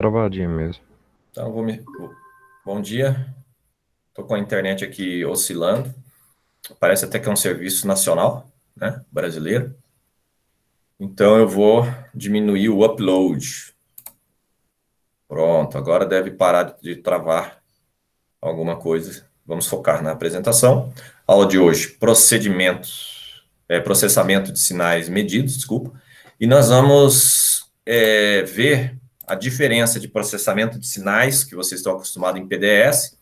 Travadinha mesmo. Então, bom dia. Estou com a internet aqui oscilando. Parece até que é um serviço nacional, né? Brasileiro. Então, eu vou diminuir o upload. Pronto, agora deve parar de travar alguma coisa. Vamos focar na apresentação. Aula de hoje, processamento de sinais medidos, desculpa. E nós vamos ver a diferença de processamento de sinais que vocês estão acostumados em PDS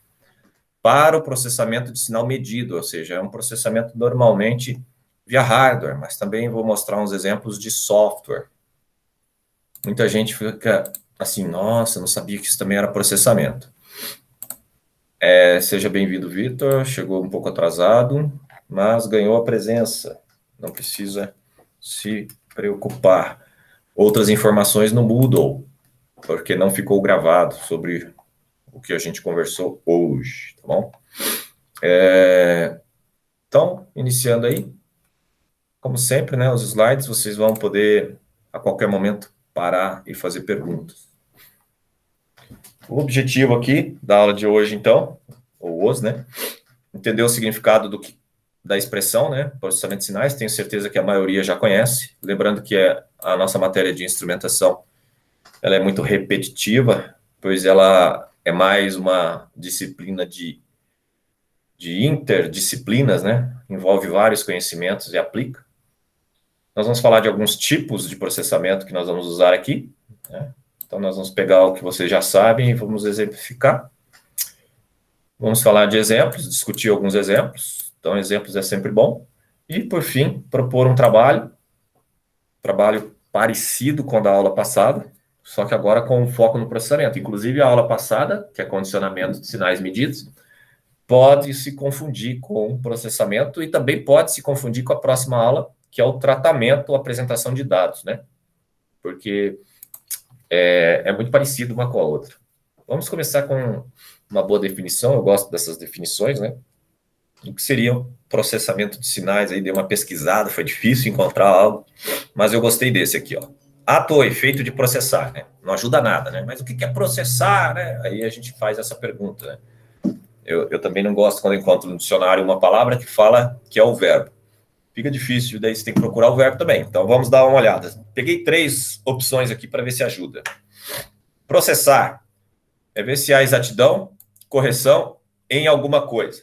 para o processamento de sinal medido, ou seja, é um processamento normalmente via hardware, mas também vou mostrar uns exemplos de software. Muita gente fica assim, nossa, não sabia que isso também era processamento. Seja bem-vindo, Vitor, chegou um pouco atrasado, mas ganhou a presença, não precisa se preocupar. Outras informações no Moodle, porque não ficou gravado sobre o que a gente conversou hoje, tá bom? Então, iniciando aí, como sempre, né, os slides, vocês vão poder, a qualquer momento, parar e fazer perguntas. O objetivo aqui da aula de hoje, então, ou os, né, entender o significado da expressão, né, processamento de sinais, tenho certeza que a maioria já conhece, lembrando que a nossa matéria de instrumentação, ela é muito repetitiva, pois ela é mais uma disciplina de interdisciplinas, né, envolve vários conhecimentos e aplica. Nós vamos falar de alguns tipos de processamento que nós vamos usar aqui, né? Então, nós vamos pegar o que vocês já sabem e vamos exemplificar. Vamos falar de exemplos, discutir alguns exemplos. Então, exemplos é sempre bom. E, por fim, propor um trabalho parecido com o da aula passada, só que agora com foco no processamento. Inclusive, a aula passada, que é condicionamento de sinais medidos, pode se confundir com processamento e também pode se confundir com a próxima aula, que é o tratamento ou apresentação de dados, né? Porque é muito parecido uma com a outra. Vamos começar com uma boa definição, eu gosto dessas definições, né? O que seria um processamento de sinais, aí dei uma pesquisada, foi difícil encontrar algo, mas eu gostei desse aqui, ó. Ato ou efeito de processar, né? Não ajuda nada, né? Mas o que é processar, né? Aí a gente faz essa pergunta, né? Eu também não gosto quando eu encontro no dicionário uma palavra que fala que é o verbo. Fica difícil, daí você tem que procurar o verbo também. Então vamos dar uma olhada. Peguei 3 opções aqui para ver se ajuda. Processar é ver se há exatidão, correção em alguma coisa.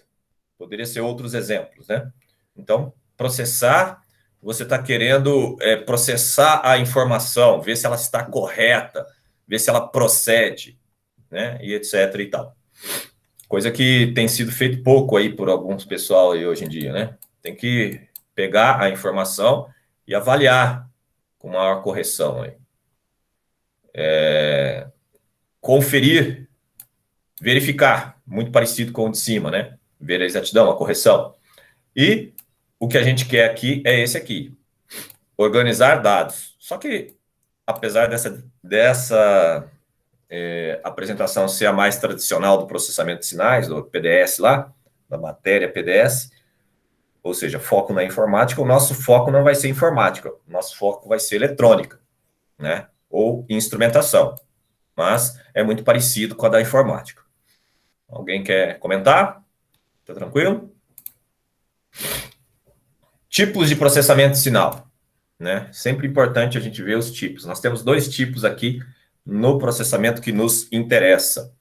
Poderia ser outros exemplos, né? Então, processar, você está querendo processar a informação, ver se ela está correta, ver se ela procede, né? E etc e tal. Coisa que tem sido feito pouco aí por alguns pessoal aí hoje em dia, né? Tem que pegar a informação e avaliar com maior correção aí. Conferir, verificar, muito parecido com o de cima, né? Ver a exatidão, a correção. E o que a gente quer aqui é esse aqui, organizar dados. Só que, apesar dessa apresentação ser a mais tradicional do processamento de sinais, do PDS lá, da matéria PDS, ou seja, foco na informática, o nosso foco não vai ser informática, o nosso foco vai ser eletrônica, né? Ou instrumentação. Mas é muito parecido com a da informática. Alguém quer comentar? Tá tranquilo? Tipos de processamento de sinal, né? Sempre importante a gente ver os tipos. Nós temos 2 tipos aqui no processamento que nos interessa.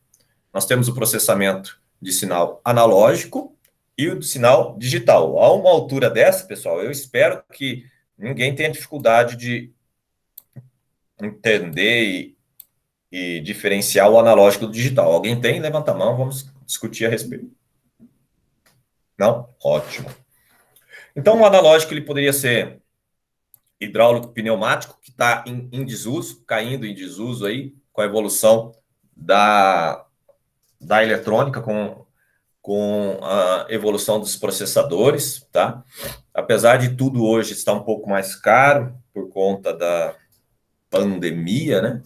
Nós temos o processamento de sinal analógico e o de sinal digital. A uma altura dessa, pessoal, eu espero que ninguém tenha dificuldade de entender e diferenciar o analógico do digital. Alguém tem? Levanta a mão, vamos discutir a respeito. Não? Ótimo. Então, o analógico ele poderia ser hidráulico pneumático, que está em desuso, caindo em desuso aí, com a evolução da eletrônica, com a evolução dos processadores, tá? Apesar de tudo hoje estar um pouco mais caro por conta da pandemia, né?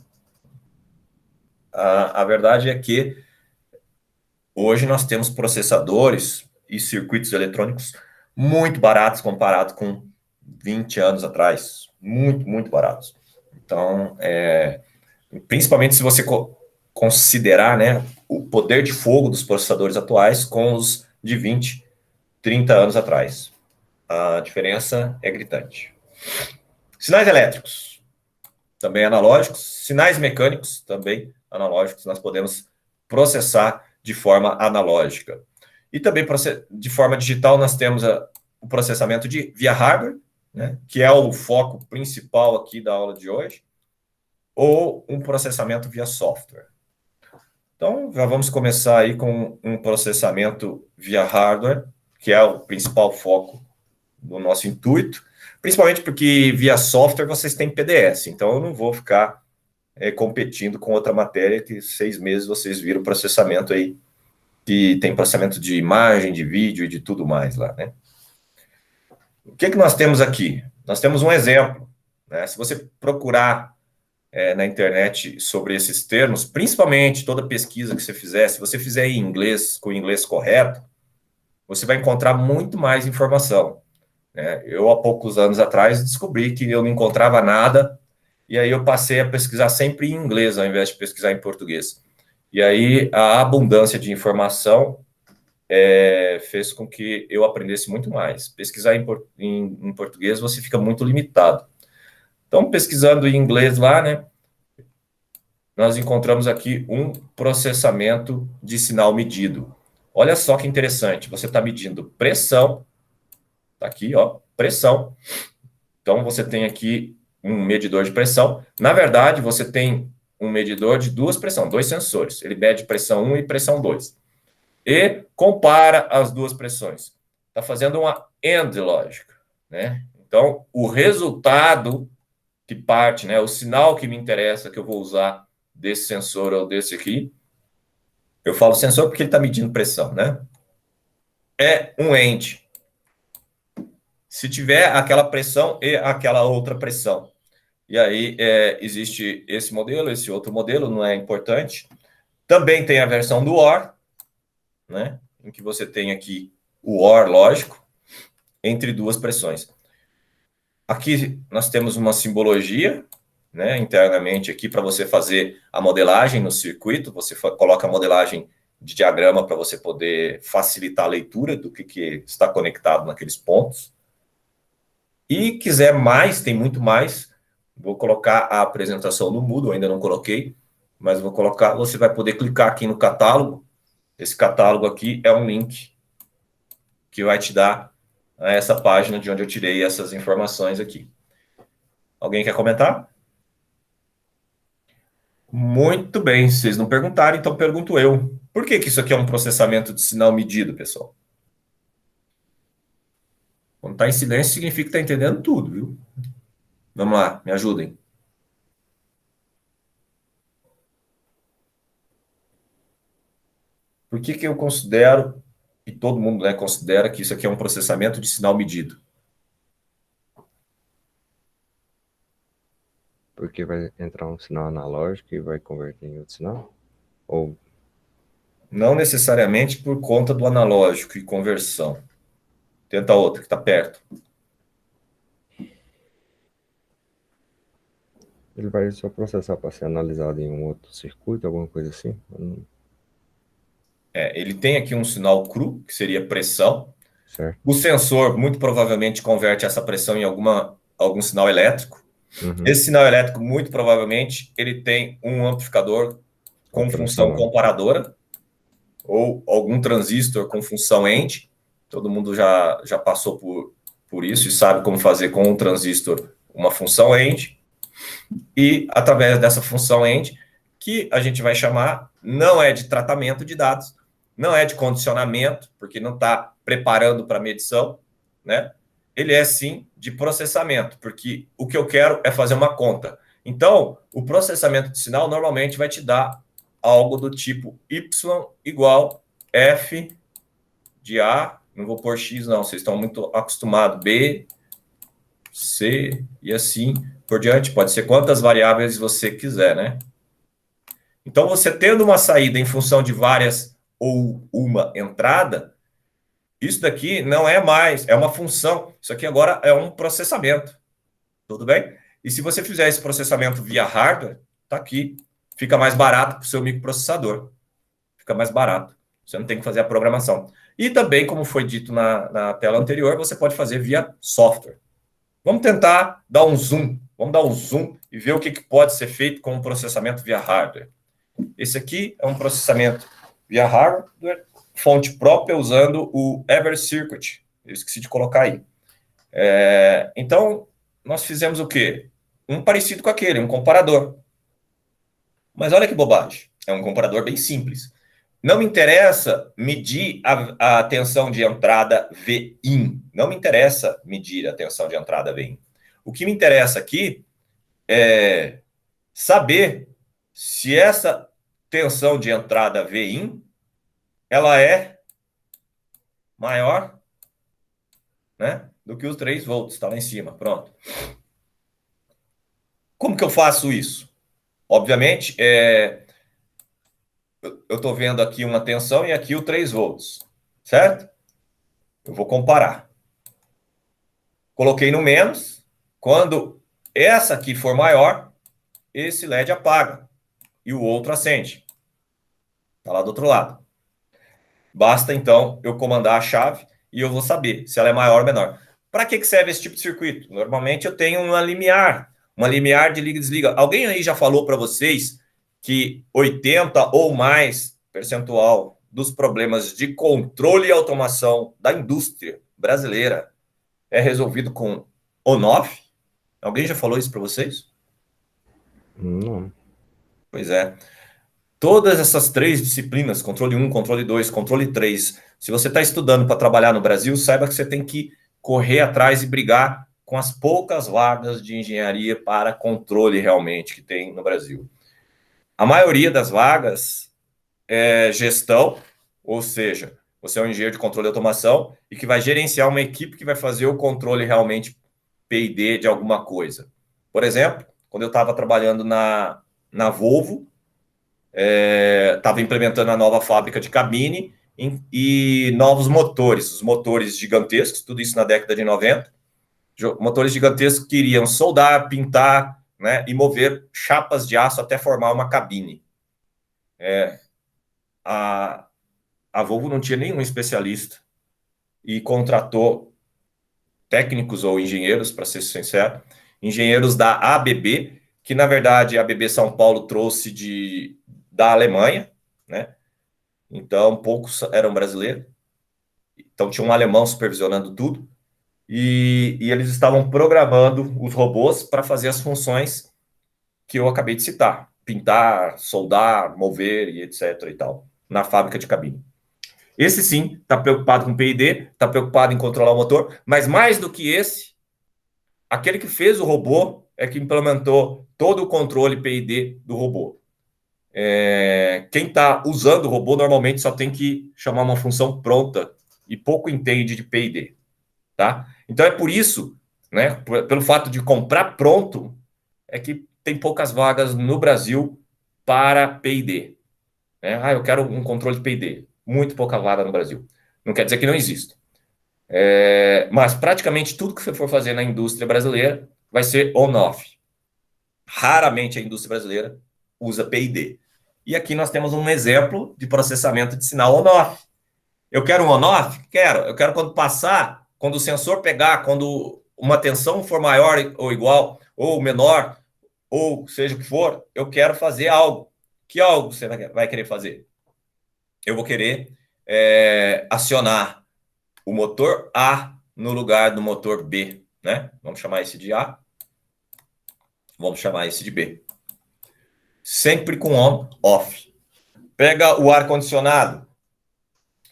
A verdade é que hoje nós temos processadores e circuitos eletrônicos muito baratos comparado com 20 anos atrás. Muito, muito baratos. Então, principalmente se você considerar, né, o poder de fogo dos processadores atuais com os de 20, 30 anos atrás. A diferença é gritante. Sinais elétricos, também analógicos. Sinais mecânicos, também analógicos. Nós podemos processar de forma analógica. E também de forma digital, nós temos o processamento via hardware, né, que é o foco principal aqui da aula de hoje, ou um processamento via software. Então, já vamos começar aí com um processamento via hardware, que é o principal foco do nosso intuito, principalmente porque via software vocês têm PDS, então eu não vou ficar competindo com outra matéria que 6 meses vocês viram processamento aí, que tem processamento de imagem, de vídeo e de tudo mais lá, né? O que nós temos aqui? Nós temos um exemplo, né? Se você procurar na internet sobre esses termos, principalmente toda pesquisa que você fizer, se você fizer em inglês, com o inglês correto, você vai encontrar muito mais informação. Né? Eu, há poucos anos atrás, descobri que eu não encontrava nada, e aí eu passei a pesquisar sempre em inglês, ao invés de pesquisar em português. E aí a abundância de informação fez com que eu aprendesse muito mais. Pesquisar em português, você fica muito limitado. Então, pesquisando em inglês lá, né, nós encontramos aqui um processamento de sinal medido. Olha só que interessante, você está medindo pressão, está aqui, ó, pressão. Então, você tem aqui um medidor de pressão. Na verdade, você tem um medidor de duas pressões, dois sensores. Ele mede pressão 1 e pressão 2. E compara as duas pressões. Está fazendo uma AND lógica, né? Então, o resultado que parte, né, o sinal que me interessa, que eu vou usar desse sensor ou desse aqui, eu falo sensor porque ele está medindo pressão, né? É um AND. Se tiver aquela pressão e aquela outra pressão. E aí existe esse modelo, esse outro modelo, não é importante. Também tem a versão do OR, né? Em que você tem aqui o OR lógico entre duas pressões. Aqui nós temos uma simbologia, né, internamente aqui para você fazer a modelagem no circuito. Você coloca a modelagem de diagrama para você poder facilitar a leitura do que está conectado naqueles pontos. E quiser mais, tem muito mais. Vou colocar a apresentação no Moodle, ainda não coloquei, mas vou colocar. Você vai poder clicar aqui no catálogo. Esse catálogo aqui é um link que vai te dar essa página de onde eu tirei essas informações aqui. Alguém quer comentar? Muito bem, vocês não perguntaram, então pergunto eu. Por que isso aqui é um processamento de sinal medido, pessoal? Quando está em silêncio, significa que está entendendo tudo, viu? Vamos lá, me ajudem. Por que eu considero, e todo mundo, né, considera que isso aqui é um processamento de sinal medido? Porque vai entrar um sinal analógico e vai converter em outro sinal? Ou não necessariamente por conta do analógico e conversão. Tenta outra que está perto. ele vai só processar para ser analisado em um outro circuito, alguma coisa assim? Ele tem aqui um sinal cru, que seria pressão. Certo. O sensor, muito provavelmente, converte essa pressão em algum sinal elétrico. Uhum. Esse sinal elétrico, muito provavelmente, ele tem um amplificador com função comparadora ou algum transistor com função AND. Todo mundo já passou por isso e sabe como fazer com um transistor uma função AND. E, através dessa função AND, que a gente vai chamar, não é de tratamento de dados, não é de condicionamento, porque não está preparando para medição, né? Ele é, sim, de processamento, porque o que eu quero é fazer uma conta. Então, o processamento de sinal normalmente vai te dar algo do tipo Y igual F de A, não vou pôr X não, vocês estão muito acostumados, B, C e assim por diante. Pode ser quantas variáveis você quiser, né? Então, você tendo uma saída em função de várias ou uma entrada, isso daqui não é mais, é uma função. Isso aqui agora é um processamento. Tudo bem? E se você fizer esse processamento via hardware, tá aqui. fica mais barato para o seu microprocessador. Fica mais barato. Você não tem que fazer a programação. E também, como foi dito na tela anterior, você pode fazer via software. Vamos tentar dar um zoom. Vamos dar um zoom e ver o que pode ser feito com o processamento via hardware. Esse aqui é um processamento via hardware, fonte própria, usando o EverCircuit. Eu esqueci de colocar aí. Então, nós fizemos o quê? Um parecido com aquele, um comparador. Mas olha que bobagem. É um comparador bem simples. Não me interessa medir a tensão de entrada Vin. Não me interessa medir a tensão de entrada Vin. O que me interessa aqui é saber se essa tensão de entrada Vin ela é maior, né, do que os 3 volts. Está lá em cima. Pronto. Como que eu faço isso? Obviamente, eu estou vendo aqui uma tensão e aqui o 3 volts, certo? Eu vou comparar. Coloquei no menos. Quando essa aqui for maior, esse LED apaga e o outro acende. Está lá do outro lado. Basta, então, eu comandar a chave e eu vou saber se ela é maior ou menor. Para que serve esse tipo de circuito? Normalmente eu tenho uma limiar de liga e desliga. Alguém aí já falou para vocês que 80 ou mais percentual dos problemas de controle e automação da indústria brasileira é resolvido com on-off? Alguém já falou isso para vocês? Não. Pois é. Todas essas 3 disciplinas, controle 1, controle 2, controle 3, se você está estudando para trabalhar no Brasil, saiba que você tem que correr atrás e brigar com as poucas vagas de engenharia para controle realmente que tem no Brasil. A maioria das vagas é gestão, ou seja, você é um engenheiro de controle e automação e que vai gerenciar uma equipe que vai fazer o controle realmente P&D de alguma coisa. Por exemplo, quando eu estava trabalhando na Volvo, estava implementando a nova fábrica de cabine e novos motores, os motores gigantescos, tudo isso na década de 90, motores gigantescos que iriam soldar, pintar, né, e mover chapas de aço até formar uma cabine. A Volvo não tinha nenhum especialista e contratou técnicos ou engenheiros, para ser sincero, engenheiros da ABB, que na verdade a ABB São Paulo trouxe da Alemanha, né? Então poucos eram brasileiros. Então tinha um alemão supervisionando tudo e eles estavam programando os robôs para fazer as funções que eu acabei de citar: pintar, soldar, mover e etc. e tal, na fábrica de cabine. Esse sim está preocupado com P&D, está preocupado em controlar o motor, mas mais do que esse, aquele que fez o robô é que implementou todo o controle P&D do robô. Quem está usando o robô normalmente só tem que chamar uma função pronta e pouco entende de P&D, tá? Então é por isso, né, pelo fato de comprar pronto, é que tem poucas vagas no Brasil para P&D. Né? Eu quero um controle de P&D. Muito pouca vaga no Brasil. Não quer dizer que não exista. Mas praticamente tudo que você for fazer na indústria brasileira vai ser on-off. Raramente a indústria brasileira usa P&D. E aqui nós temos um exemplo de processamento de sinal on-off. Eu quero um on-off? Quero. Eu quero quando passar, quando o sensor pegar, quando uma tensão for maior ou igual, ou menor, ou seja o que for, eu quero fazer algo. Que algo você vai querer fazer? Eu vou querer acionar o motor A no lugar do motor B, né? Vamos chamar esse de A. Vamos chamar esse de B. Sempre com on, off. Pega o ar-condicionado.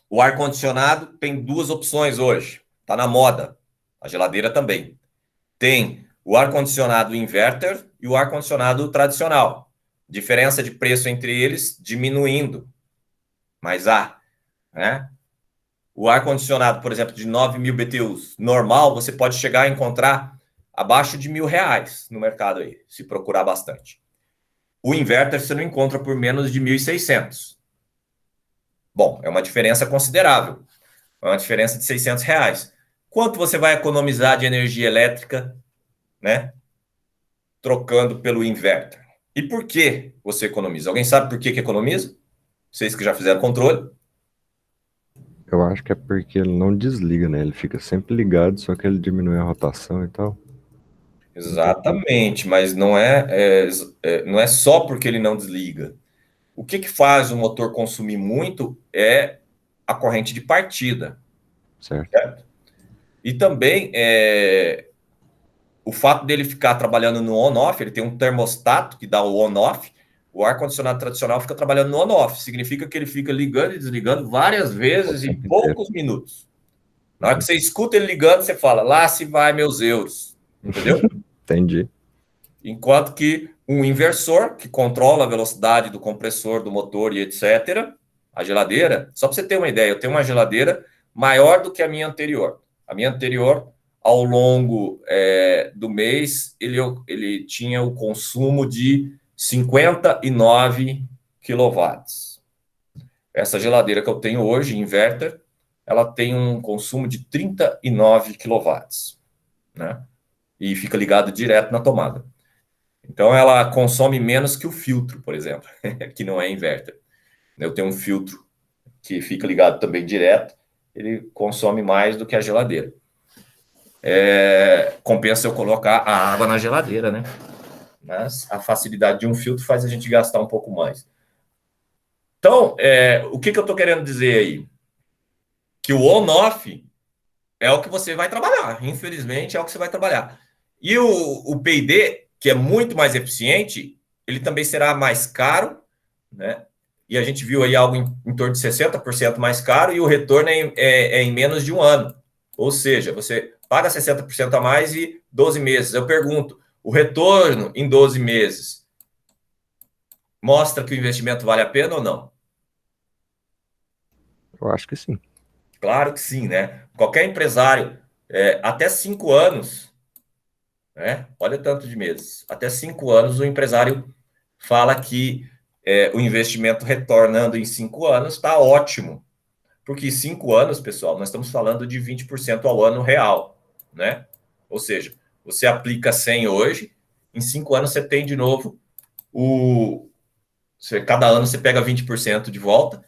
O ar-condicionado tem 2 opções hoje. Está na moda. A geladeira também. Tem o ar-condicionado inverter e o ar-condicionado tradicional. Diferença de preço entre eles diminuindo. Mas né? O ar-condicionado, por exemplo, de 9.000 BTUs normal, você pode chegar a encontrar abaixo de R$ 1.000 no mercado aí, se procurar bastante. O inverter você não encontra por menos de 1.600. Bom, é uma diferença considerável. É uma diferença de R$ 600. Quanto você vai economizar de energia elétrica, né? Trocando pelo inverter? E por que você economiza? Alguém sabe por que economiza? Vocês que já fizeram controle. Eu acho que é porque ele não desliga, né? Ele fica sempre ligado, só que ele diminui a rotação e tal. Não tem como. Exatamente, mas não é só porque ele não desliga. O que faz o motor consumir muito é a corrente de partida, Certo. certo? E também o fato dele ficar trabalhando no on-off, ele tem um termostato que dá o on-off, o ar-condicionado tradicional fica trabalhando no on-off, significa que ele fica ligando e desligando várias O vezes em tempo inteiro. poucos minutos. Na hora que Uhum. você escuta ele ligando, você fala, lá se vai meus euros, entendeu? Entendi. Enquanto que um inversor, que controla a velocidade do compressor, do motor e etc., a geladeira, só para você ter uma ideia, eu tenho uma geladeira maior do que a minha anterior. A minha anterior, ao longo do mês, ele tinha o consumo de 59 quilowatts. Essa geladeira que eu tenho hoje, inverter, ela tem um consumo de 39 quilowatts, né? E fica ligado direto na tomada. Então, ela consome menos que o filtro, por exemplo, que não é inverter. Eu tenho um filtro que fica ligado também direto, ele consome mais do que a geladeira. Compensa eu colocar a água na geladeira, né? Mas a facilidade de um filtro faz a gente gastar um pouco mais. Então, o que eu estou querendo dizer aí? Que o on-off é o que você vai trabalhar. Infelizmente, é o que você vai trabalhar. E o P&D, que é muito mais eficiente, ele também será mais caro, né? E a gente viu aí algo em torno de 60% mais caro e o retorno é em menos de um ano. Ou seja, você paga 60% a mais e 12 meses. Eu pergunto, o retorno em 12 meses mostra que o investimento vale a pena ou não? Eu acho que sim. Claro que sim, né? Qualquer empresário, até 5 anos, né? Olha tanto de meses. Até 5 anos, o empresário fala que o investimento retornando em 5 anos está ótimo. Porque 5 anos, pessoal, nós estamos falando de 20% ao ano real, né? Ou seja, você aplica 100 hoje, em 5 anos você tem de novo cada ano você pega 20% de volta.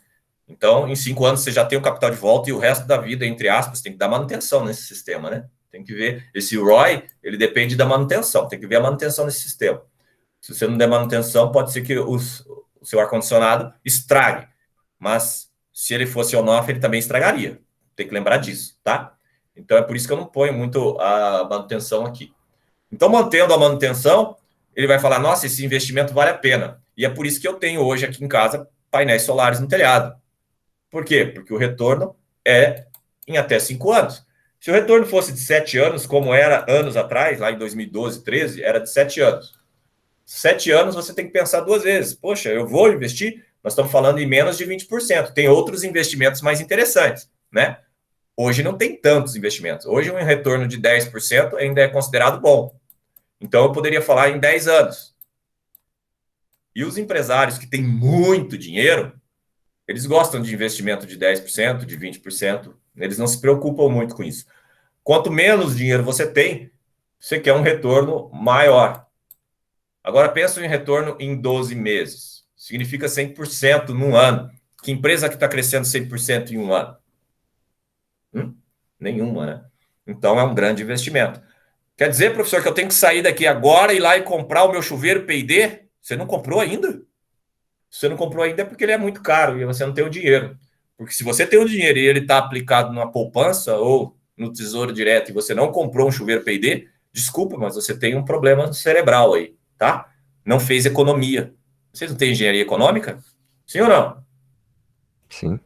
Então, em 5 anos você já tem o capital de volta e o resto da vida, entre aspas, tem que dar manutenção nesse sistema, né? Tem que ver. Esse ROI, ele depende da manutenção, tem que ver a manutenção nesse sistema. Se você não der manutenção, pode ser que o seu ar-condicionado estrague. Mas se ele fosse on-off, ele também estragaria. Tem que lembrar disso, tá? Então é por isso que eu não ponho muito a manutenção aqui. Então, mantendo a manutenção, ele vai falar: nossa, esse investimento vale a pena. E é por isso que eu tenho hoje aqui em casa painéis solares no telhado. Por quê? Porque o retorno é em até 5 anos. Se o retorno fosse de 7 anos, como era anos atrás, lá em 2012, 13, era de 7 anos. 7 anos você tem que pensar duas vezes. Poxa, eu vou investir? Nós estamos falando em menos de 20%. Tem outros investimentos mais interessantes, né? Hoje não tem tantos investimentos. Hoje um retorno de 10% ainda é considerado bom. Então eu poderia falar em 10 anos. E os empresários que têm muito dinheiro, eles gostam de investimento de 10%, de 20%. Eles não se preocupam muito com isso. Quanto menos dinheiro você tem, você quer um retorno maior. Agora pensa em retorno em 12 meses. Significa 100% num ano. Que empresa que está crescendo 100% em um ano? Nenhuma, né? Então é um grande investimento. Quer dizer, professor, que eu tenho que sair daqui agora, ir lá e comprar o meu chuveiro P&D? Você não comprou ainda? Se você não comprou ainda é porque ele é muito caro e você não tem o dinheiro. Porque se você tem o dinheiro e ele está aplicado numa poupança ou no Tesouro Direto e você não comprou um chuveiro P&D, desculpa, mas você tem um problema cerebral aí, tá? Não fez economia. Vocês não têm engenharia econômica? Sim ou não? Sim.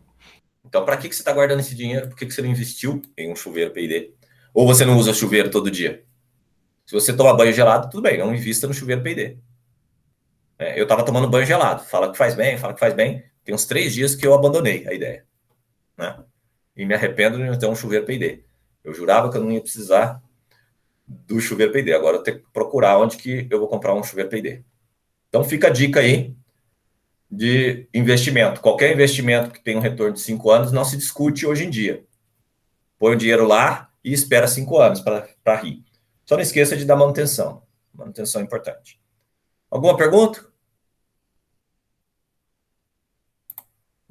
Então, para que você está guardando esse dinheiro? Por que você não investiu em um chuveiro P&D? Ou você não usa chuveiro todo dia? Se você toma banho gelado, tudo bem, não invista no chuveiro P&D. Eu estava tomando banho gelado. Fala que faz bem, fala que faz bem. Tem uns 3 dias que eu abandonei a ideia, né? E me arrependo de não ter um chuveiro P&D. Eu jurava que eu não ia precisar do chuveiro P&D. Agora eu tenho que procurar onde que eu vou comprar um chuveiro P&D. Então fica a dica aí de investimento. Qualquer investimento que tenha um retorno de 5 anos não se discute hoje em dia. Põe o dinheiro lá e espera 5 anos para rir. Só não esqueça de dar manutenção. Manutenção é importante. Alguma pergunta?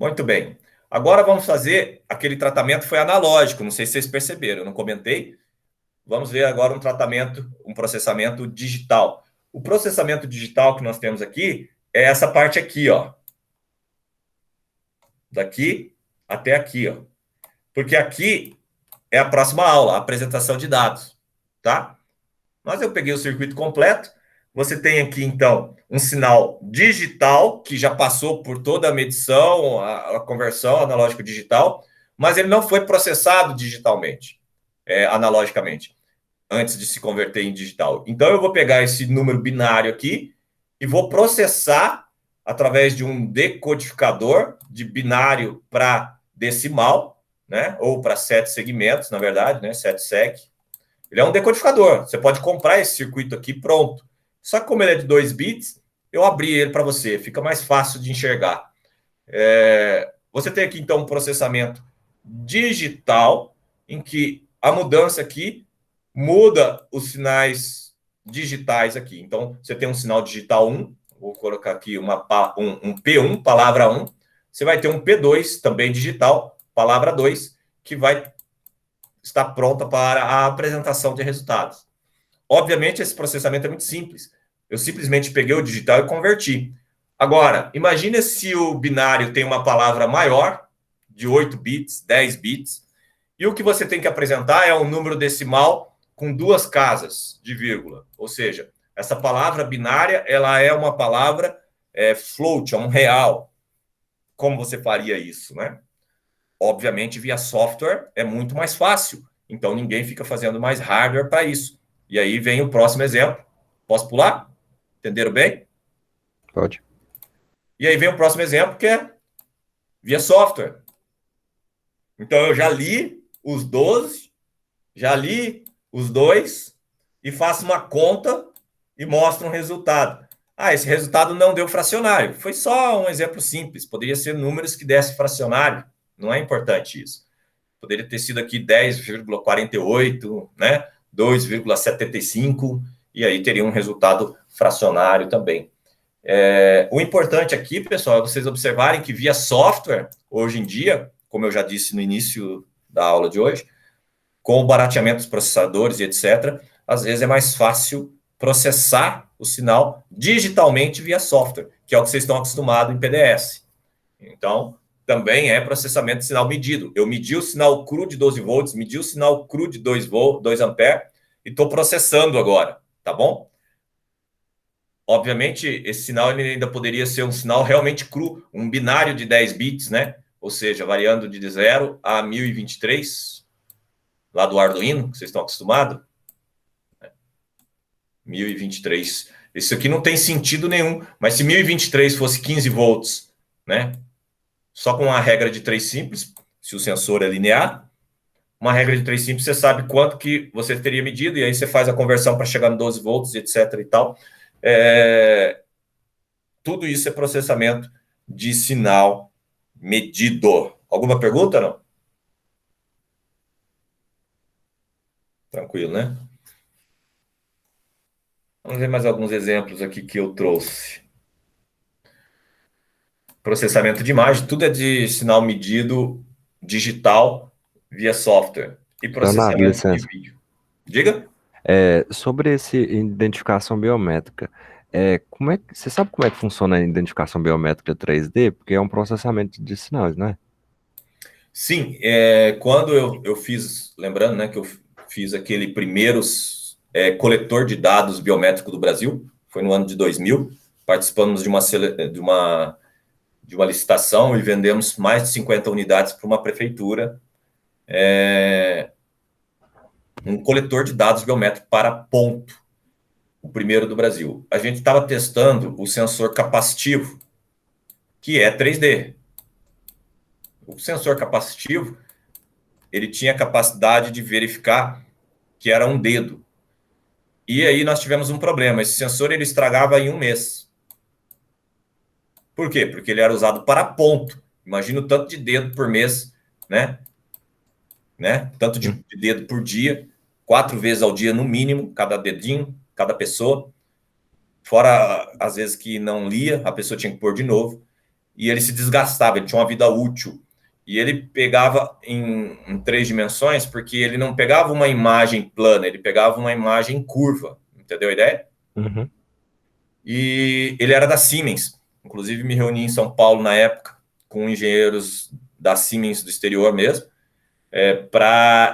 Muito bem. Agora vamos fazer aquele tratamento, foi analógico, não sei se vocês perceberam, eu não comentei. Vamos ver agora um processamento digital. O processamento digital que nós temos aqui é essa parte aqui, ó. Daqui até aqui, ó. Porque aqui é a próxima aula, a apresentação de dados, tá? Mas eu peguei o circuito completo. Você tem aqui, então, um sinal digital, que já passou por toda a medição, a conversão analógico-digital, mas ele não foi processado digitalmente, analogicamente, antes de se converter em digital. Então, eu vou pegar esse número binário aqui e vou processar através de um decodificador de binário para decimal, né? Ou para 7 segmentos, na verdade, né? 7 seg. Ele é um decodificador. Você pode comprar esse circuito aqui pronto. Só que como ele é de 2 bits, eu abri ele para você. Fica mais fácil de enxergar. Você tem aqui, então, um processamento digital, em que a mudança aqui muda os sinais digitais aqui. Então, você tem um sinal digital 1, vou colocar aqui um P1, palavra 1. Você vai ter um P2, também digital, palavra 2, que vai estar pronta para a apresentação de resultados. Obviamente, esse processamento é muito simples. Eu simplesmente peguei o digital e converti. Agora, imagine se o binário tem uma palavra maior, de 8 bits, 10 bits, e o que você tem que apresentar é um número decimal com 2 casas de vírgula. Ou seja, essa palavra binária, ela é uma palavra float, é um real. Como você faria isso, né? Obviamente, via software é muito mais fácil. Então, ninguém fica fazendo mais hardware para isso. E aí vem o próximo exemplo. Posso pular? Entenderam bem? Pode. E aí vem o próximo exemplo, que é via software. Então, eu já li os 12, já li os 2, e faço uma conta e mostro um resultado. Esse resultado não deu fracionário. Foi só um exemplo simples. Poderia ser números que desse fracionário. Não é importante isso. Poderia ter sido aqui 10,48, né? 2,75, e aí teria um resultado fracionário também. O importante aqui, pessoal, é vocês observarem que via software, hoje em dia, como eu já disse no início da aula de hoje, com o barateamento dos processadores e etc., às vezes é mais fácil processar o sinal digitalmente via software, que é o que vocês estão acostumados em PDS. Então, também é processamento de sinal medido. Eu medi o sinal cru de 12 volts, medi o sinal cru de 2 amperes e estou processando agora, tá bom? Obviamente, esse sinal ele ainda poderia ser um sinal realmente cru, um binário de 10 bits, né? Ou seja, variando de 0 a 1023, lá do Arduino, que vocês estão acostumados. 1023. Isso aqui não tem sentido nenhum, mas se 1023 fosse 15 volts, né? Só com uma regra de 3 simples, se o sensor é linear, uma regra de 3 simples, você sabe quanto que você teria medido, e aí você faz a conversão para chegar no 12 volts, etc. e tal. Tudo isso é processamento de sinal medido. Alguma pergunta, não? Tranquilo, né? Vamos ver mais alguns exemplos aqui que eu trouxe. Processamento de imagem, tudo é de sinal medido digital via software. E Leonardo, processamento de licença. vídeo. Diga. Sobre esse identificação biométrica, você sabe como é que funciona a identificação biométrica 3D? Porque é um processamento de sinais, né? Sim, quando eu fiz, lembrando, né, que eu fiz aquele primeiro coletor de dados biométrico do Brasil, foi no ano de 2000, participamos de uma licitação e vendemos mais de 50 unidades para uma prefeitura, um coletor de dados biométricos para ponto, o primeiro do Brasil. A gente estava testando o sensor capacitivo, que é 3D. O sensor capacitivo, ele tinha a capacidade de verificar que era um dedo. E aí nós tivemos um problema. Esse sensor ele estragava em um mês. Por quê? Porque ele era usado para ponto. Imagina o tanto de dedo por mês, né? Tanto de dedo por dia, 4 vezes ao dia no mínimo, cada dedinho, cada pessoa. Fora, às vezes, que não lia, a pessoa tinha que pôr de novo. e ele se desgastava, ele tinha uma vida útil. E ele pegava em 3 dimensões, porque ele não pegava uma imagem plana, ele pegava uma imagem curva. Entendeu a ideia? Uhum. E ele era da Siemens. Inclusive, me reuni em São Paulo na época com engenheiros da Siemens do exterior mesmo.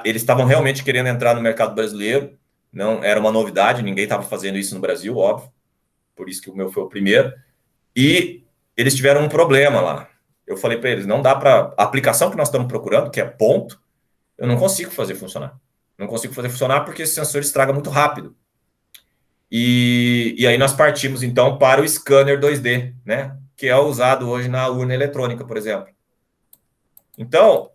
Eles estavam realmente querendo entrar no mercado brasileiro. Não era uma novidade, ninguém estava fazendo isso no Brasil, óbvio. Por isso que o meu foi o primeiro. E eles tiveram um problema lá. Eu falei para eles, não dá para... A aplicação que nós estamos procurando, que é ponto, eu não consigo fazer funcionar. Não consigo fazer funcionar porque esse sensor estraga muito rápido. E aí nós partimos, então, para o scanner 2D, né? Que é usado hoje na urna eletrônica, por exemplo. Então,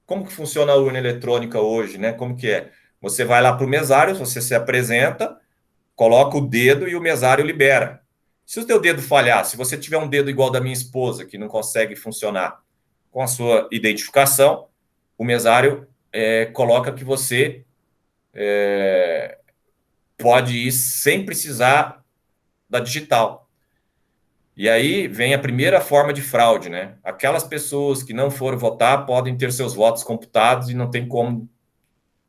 como que funciona a urna eletrônica hoje, né? Como que é? Você vai lá para o mesário, você se apresenta, coloca o dedo e o mesário libera. Se o teu dedo falhar, se você tiver um dedo igual da minha esposa, que não consegue funcionar com a sua identificação, o mesário coloca que você pode ir sem precisar da digital. E aí vem a primeira forma de fraude, né? Aquelas pessoas que não foram votar podem ter seus votos computados e não tem como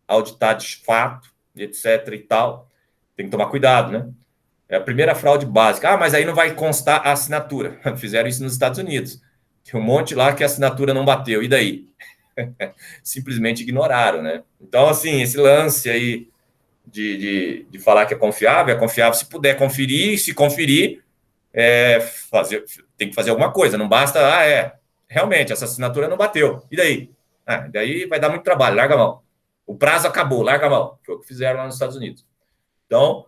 auditar de fato, etc e tal. Tem que tomar cuidado, né? É a primeira fraude básica. Ah, mas aí não vai constar a assinatura. Fizeram isso nos Estados Unidos. Tem um monte lá que a assinatura não bateu. E daí? Simplesmente ignoraram, né? Então, assim, esse lance aí de falar que é confiável se puder conferir, se conferir, tem que fazer alguma coisa. Não basta, realmente, essa assinatura não bateu. E daí? Daí vai dar muito trabalho, larga a mão. O prazo acabou, larga a mão. Foi o que fizeram lá nos Estados Unidos. Então,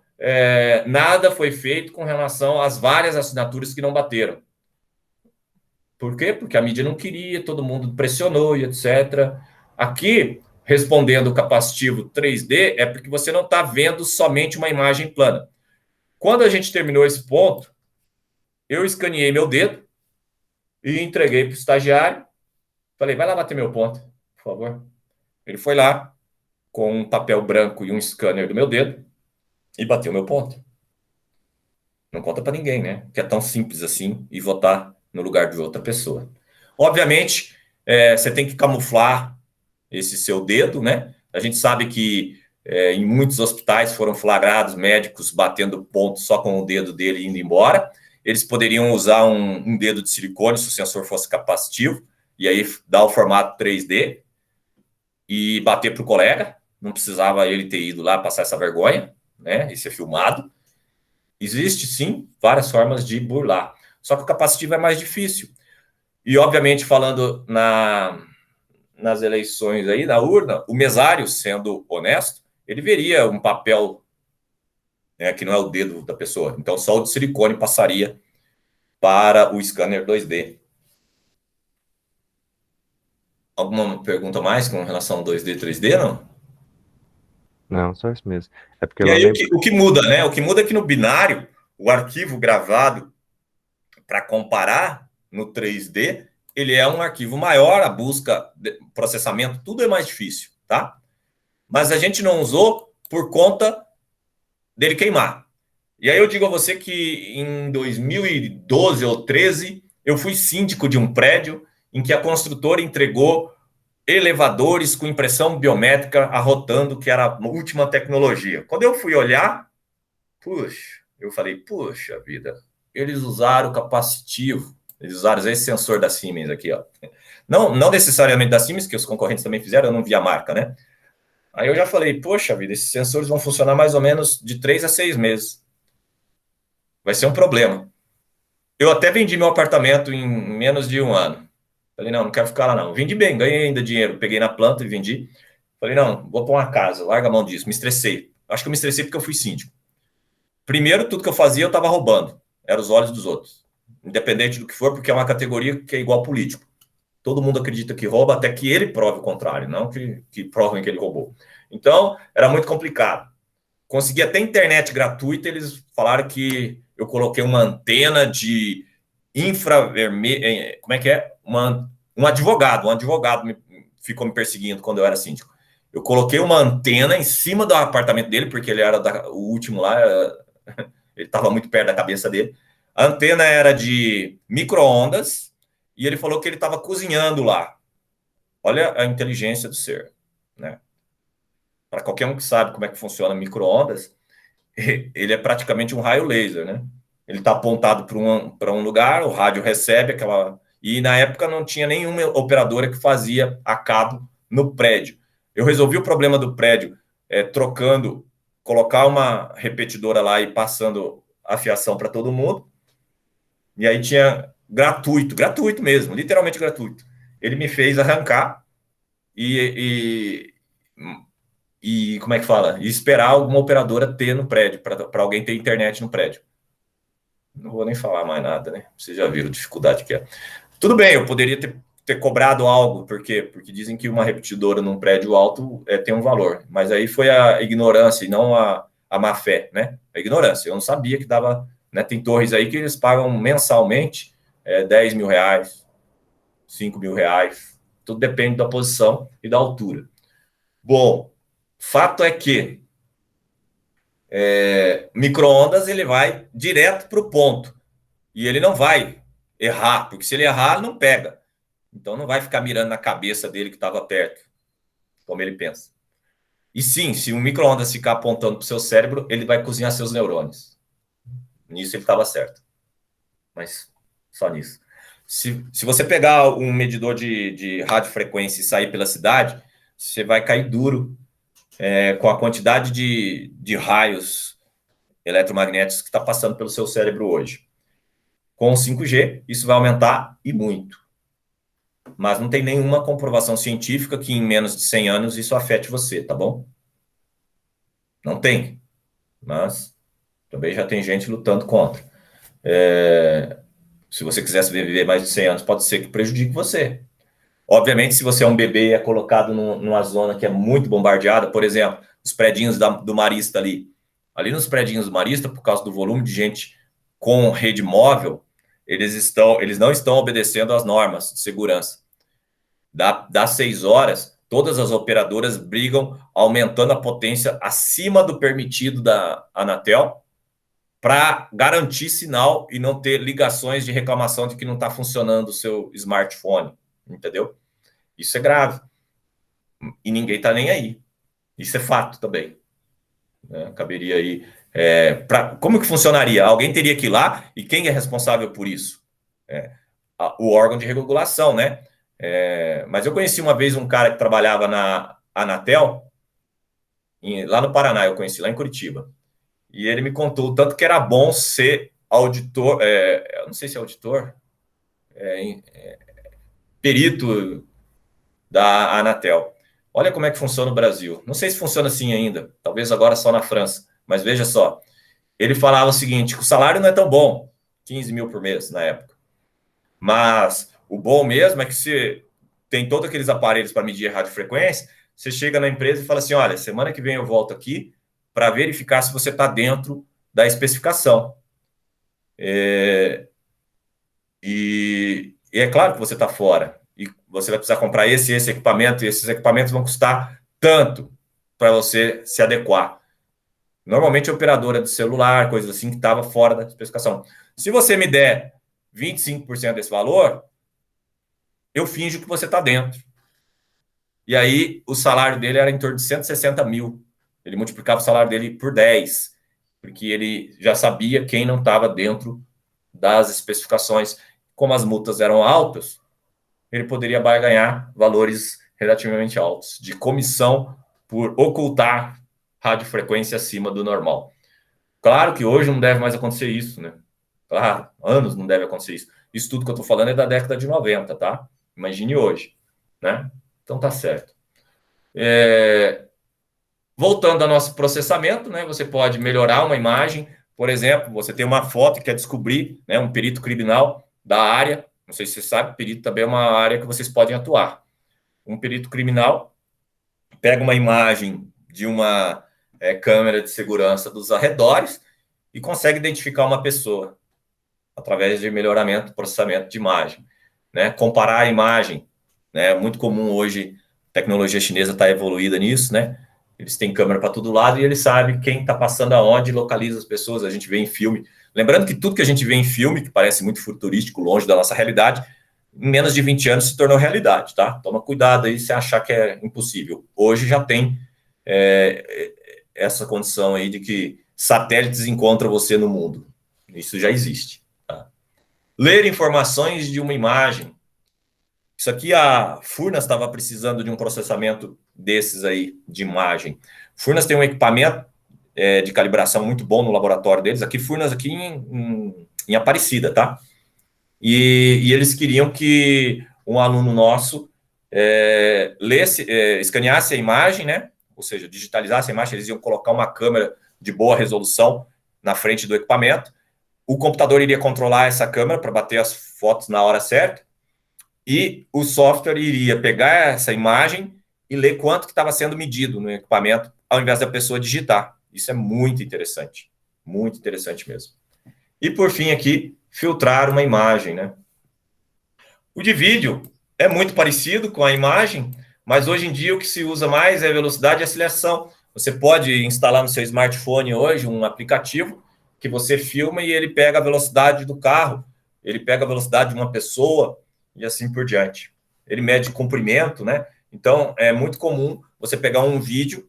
nada foi feito com relação às várias assinaturas que não bateram. Por quê? Porque a mídia não queria, todo mundo pressionou e etc. Aqui, respondendo o capacitivo 3D, é porque você não está vendo somente uma imagem plana. Quando a gente terminou esse ponto, eu escaneei meu dedo e entreguei para o estagiário. Falei, vai lá bater meu ponto, por favor. Ele foi lá com um papel branco e um scanner do meu dedo e bateu meu ponto. Não conta para ninguém, né? Que é tão simples assim e votar no lugar de outra pessoa. Obviamente, você tem que camuflar esse seu dedo, né? A gente sabe que em muitos hospitais foram flagrados médicos batendo ponto só com o dedo dele indo embora. Eles poderiam usar um dedo de silicone se o sensor fosse capacitivo, e aí dar o formato 3D e bater para o colega. Não precisava ele ter ido lá passar essa vergonha, né? E ser filmado. Existe, sim, várias formas de burlar. Só que o capacitivo é mais difícil. E, obviamente, falando nas eleições aí, na urna, o mesário, sendo honesto, ele veria um papel, né, que não é o dedo da pessoa. Então, só o de silicone passaria para o scanner 2D. Alguma pergunta mais com relação ao 2D, 3D, não? Não, só isso mesmo. É porque E eu aí, lembrei. o que muda, né? O que muda é que no binário, o arquivo gravado para comparar no 3D, ele é um arquivo maior, a busca, processamento, tudo é mais difícil, tá? Mas a gente não usou por conta dele queimar. E aí eu digo a você que em 2012 ou 13 eu fui síndico de um prédio em que a construtora entregou elevadores com impressão biométrica arrotando que era a última tecnologia. Quando eu fui olhar, eu falei, puxa vida, eles usaram o capacitivo, eles usaram esse sensor da Siemens aqui, ó. Não necessariamente da Siemens, que os concorrentes também fizeram, eu não vi a marca, né? Aí eu já falei, poxa vida, esses sensores vão funcionar mais ou menos de 3 a 6 meses. Vai ser um problema. Eu até vendi meu apartamento em menos de um ano. Falei, não quero ficar lá não. Vendi bem, ganhei ainda dinheiro. Peguei na planta e vendi. Falei, não, vou pôr uma casa, larga a mão disso. Me estressei. Acho que eu me estressei porque eu fui síndico. Primeiro, tudo que eu fazia, eu estava roubando. Era os olhos dos outros. Independente do que for, porque é uma categoria que é igual político. Todo mundo acredita que rouba, até que ele prove o contrário, não que provem que ele roubou. Então, era muito complicado. Consegui até internet gratuita, eles falaram que eu coloquei uma antena de infravermelho. Como é que é? Um advogado ficou me perseguindo quando eu era síndico. Eu coloquei uma antena em cima do apartamento dele, porque ele era o último lá, ele estava muito perto da cabeça dele. A antena era de micro-ondas e ele falou que ele estava cozinhando lá. Olha a inteligência do ser, né? Para qualquer um que sabe como é que funciona micro-ondas, ele é praticamente um raio laser, né? Ele está apontado para um lugar, o rádio recebe aquela. E na época não tinha nenhuma operadora que fazia a cabo no prédio. Eu resolvi o problema do prédio trocando, colocar uma repetidora lá e passando a fiação para todo mundo. E aí tinha gratuito mesmo, literalmente gratuito. Ele me fez arrancar e como é que fala? E esperar alguma operadora ter no prédio, para alguém ter internet no prédio. Não vou nem falar mais nada, né? Vocês já viram a dificuldade que é. Tudo bem, eu poderia ter cobrado algo, por quê? Porque dizem que uma repetidora num prédio alto tem um valor, mas aí foi a ignorância e não a má fé, né? A ignorância. Eu não sabia que dava, né? Tem torres aí que eles pagam mensalmente 10 mil reais, 5 mil reais, tudo depende da posição e da altura. Bom, fato é que micro-ondas ele vai direto para o ponto e ele não vai errar, porque se ele errar, não pega. Então não vai ficar mirando na cabeça dele que estava perto, como ele pensa. E sim, se um micro-ondas ficar apontando para o seu cérebro, ele vai cozinhar seus neurônios. Nisso ele estava certo. Mas só nisso. Se você pegar um medidor de radiofrequência e sair pela cidade, você vai cair duro com a quantidade de raios eletromagnéticos que está passando pelo seu cérebro hoje. Com o 5G, isso vai aumentar e muito. Mas não tem nenhuma comprovação científica que em menos de 100 anos isso afete você, tá bom? Não tem. Mas também já tem gente lutando contra. Se você quisesse viver mais de 100 anos, pode ser que prejudique você. Obviamente, se você é um bebê e é colocado numa zona que é muito bombardeada, por exemplo, os predinhos do Marista ali. Ali nos predinhos do Marista, por causa do volume de gente com rede móvel, eles não estão obedecendo às normas de segurança. Das 6 horas, todas as operadoras brigam aumentando a potência acima do permitido da Anatel para garantir sinal e não ter ligações de reclamação de que não está funcionando o seu smartphone, entendeu? Isso é grave. E ninguém está nem aí. Isso é fato também. Caberia aí... como que funcionaria? Alguém teria que ir lá e quem é responsável por isso? O órgão de regulação, né? Mas eu conheci uma vez um cara que trabalhava na Anatel, lá no Paraná, eu conheci, lá em Curitiba. E ele me contou o tanto que era bom ser auditor, eu não sei se é auditor, perito da Anatel. Olha como é que funciona o Brasil. Não sei se funciona assim ainda, talvez agora só na França, mas veja só. Ele falava o seguinte, que o salário não é tão bom, 15 mil por mês na época. Mas o bom mesmo é que você tem todos aqueles aparelhos para medir a radiofrequência, você chega na empresa e fala assim, olha, semana que vem eu volto aqui para verificar se você está dentro da especificação. E é claro que você está fora. E você vai precisar comprar esse equipamento, e esses equipamentos vão custar tanto para você se adequar. Normalmente, operadora de celular, coisas assim, que estava fora da especificação. Se você me der 25% desse valor, eu finjo que você está dentro. E aí, o salário dele era em torno de 160 mil. Ele multiplicava o salário dele por 10, porque ele já sabia quem não estava dentro das especificações. Como as multas eram altas, ele poderia ganhar valores relativamente altos de comissão por ocultar radiofrequência acima do normal. Claro que hoje não deve mais acontecer isso, né? Claro, anos não deve acontecer isso. Isso tudo que eu estou falando é da década de 90, tá? Imagine hoje, né? Então tá certo. Voltando ao nosso processamento, né? Você pode melhorar uma imagem. Por exemplo, você tem uma foto e quer descobrir, né, um perito criminal da área. Não sei se você sabe, perito também é uma área que vocês podem atuar. Um perito criminal pega uma imagem de uma câmera de segurança dos arredores e consegue identificar uma pessoa através de melhoramento do processamento de imagem, né? Comparar a imagem, né? Muito comum hoje, a tecnologia chinesa está evoluída nisso, né? Eles têm câmera para todo lado e eles sabem quem está passando aonde, localiza as pessoas. A gente vê em filme Lembrando que tudo que a gente vê em filme, que parece muito futurístico, longe da nossa realidade, em menos de 20 anos se tornou realidade, tá? Toma cuidado aí se achar que é impossível. Hoje já tem essa condição aí de que satélites encontram você no mundo. Isso já existe. Tá? Ler informações de uma imagem. Isso aqui a Furnas estava precisando de um processamento desses aí, de imagem. Furnas tem um equipamento de calibração muito bom no laboratório deles. Aqui, Furnas, aqui em Aparecida, tá? E eles queriam que um aluno nosso escaneasse a imagem, né? Ou seja, digitalizasse a imagem. Eles iam colocar uma câmera de boa resolução na frente do equipamento. O computador iria controlar essa câmera para bater as fotos na hora certa. E o software iria pegar essa imagem e ler quanto que estava sendo medido no equipamento, ao invés da pessoa digitar. Isso é muito interessante mesmo. E por fim aqui, filtrar uma imagem, né? O de vídeo é muito parecido com a imagem, mas hoje em dia o que se usa mais é velocidade e aceleração. Você pode instalar no seu smartphone hoje um aplicativo que você filma e ele pega a velocidade do carro, ele pega a velocidade de uma pessoa e assim por diante. Ele mede comprimento, né? Então, é muito comum você pegar um vídeo,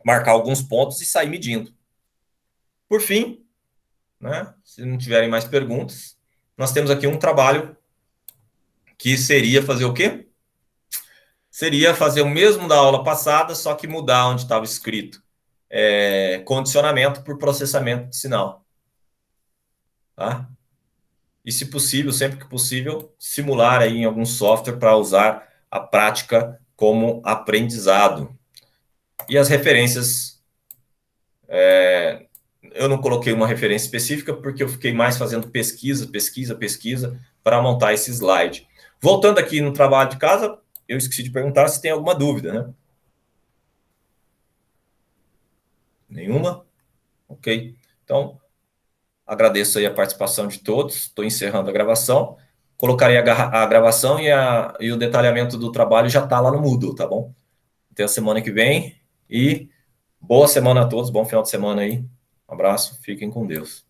marcar alguns pontos e sair medindo. Por fim, né, se não tiverem mais perguntas, nós temos aqui um trabalho que seria fazer o quê? Seria fazer o mesmo da aula passada, só que mudar onde estava escrito condicionamento por processamento de sinal. Tá? E, se possível, sempre que possível, simular aí em algum software para usar a prática como aprendizado. E as referências, eu não coloquei uma referência específica porque eu fiquei mais fazendo pesquisa para montar esse slide. Voltando aqui no trabalho de casa, eu esqueci de perguntar se tem alguma dúvida, né? Nenhuma? Ok. Então, agradeço aí a participação de todos. Estou encerrando a gravação. Colocarei a gravação e o detalhamento do trabalho já está lá no Moodle, tá bom? Até a semana que vem. E boa semana a todos. Bom final de semana aí. Um abraço. Fiquem com Deus.